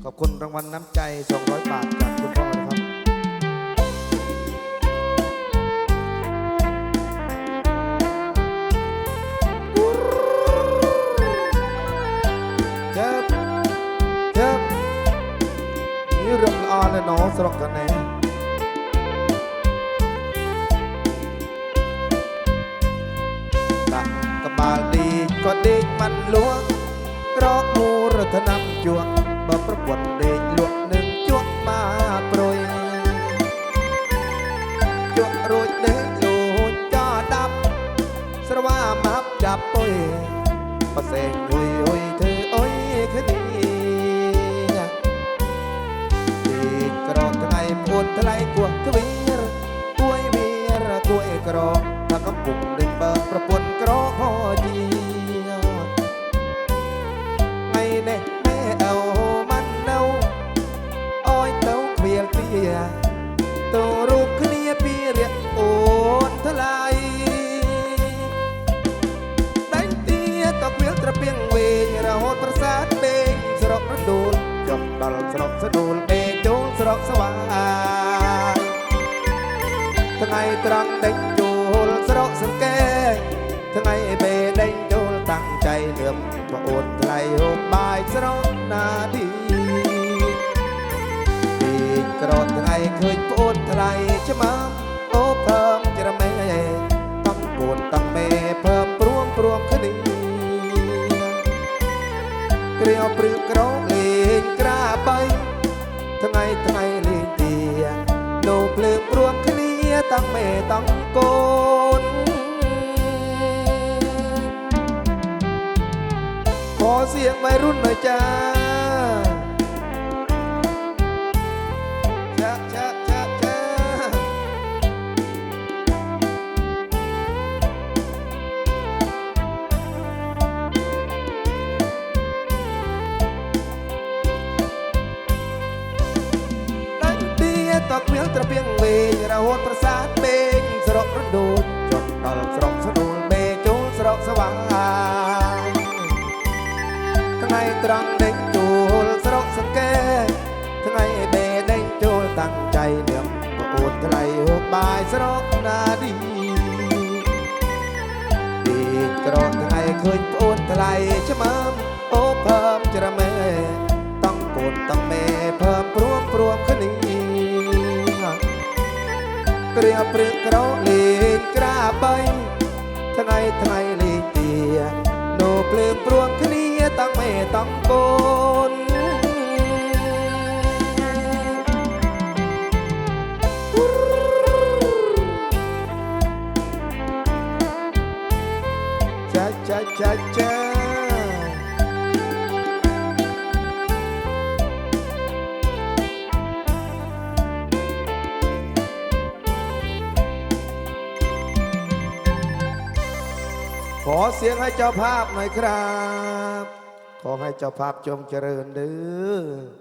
ขอบคุณรางวัลน้ำใจ200 บาทจากคุณพ่อนะครับเจ็บเจ็บนี่เรื่องอ่อนเลยเนาะสำหรับกันแน่ตักกระบาลดีก็เด็กมันล้วงรอกมูรัตนำจวงบ่ประกวดเด็กลวกหนึ่งจวกมาโปรยจวกโรยเด็กลูจอดำสระว่ามับจับปุ้ยประเสงหุยหุยเธอโอ้ยคืนนี้ดีกรอกไงพูดทลายกวดทวีรกล้วยเวียรกล้วยกรอกถ้ากำปุ่มดึงเบิกประปนกรอกพอดีไม่แน่แม่เอามันเนาอ้อยเต้าเพียเปียตัวรูปเคลียปีเรียกโอนทลายดังเตียก็เกลียวตระเปียงเวระโหดประสาทเบงสรกระดูลจบดอลสรกสะดูลเบงโจลสรกสว่างทั้งไงตรังเด็กโจลสรกสังเกตทั้งไงเบเด้งโจลตั้งใจเหลื่อมว่าโอนไหลโอบบ่ายสรกนาดีดีกรอดทั้งไงเคยโอนไหลจะมาโอ้เพิ่มจะแม่ต้องโกนต้องเมเพิ่มปรวมปรวมคดีเกลียวปรื้กรอกเลียงกล้าไปทั้งไงเลียงเตียโนเปลือกปรวมคดีตั้งเมต้องโกนขอเสียงวัยรุ่นหน่อยจ้าจ้าจ้าจ้าจ้าดังเตี้ยตอกเพียงตระเพียงเวระโหดประสาทเบงสรกระดูดจดตลสรกสะดูลเบจูสรกสว่างทั้งไงตรังเด้งจูลสรกสังเกตทั้งไงเบเด้งจูลตั้งใจเหลื่อมว่าโอนทลายหกบ่ายสรกนาดีดีกรอดทั้งไงเคยโอนทลายชะมัมโอ้เพิ่มจะระเมต้องโกนต้องเมเพิ่มปรวมปรวมคดีเกลียวเปลือกกรอกเลียงกล้าไปทั้งไงเลียงเตียโนเปลือกปรวมคดีต้องไม่ต้องโกนจ้าจ้าจ้าจ้าขอเสียงให้เจ้าภาพหน่อยครับขอให้เจ้าภาพจงเจริญเด้อ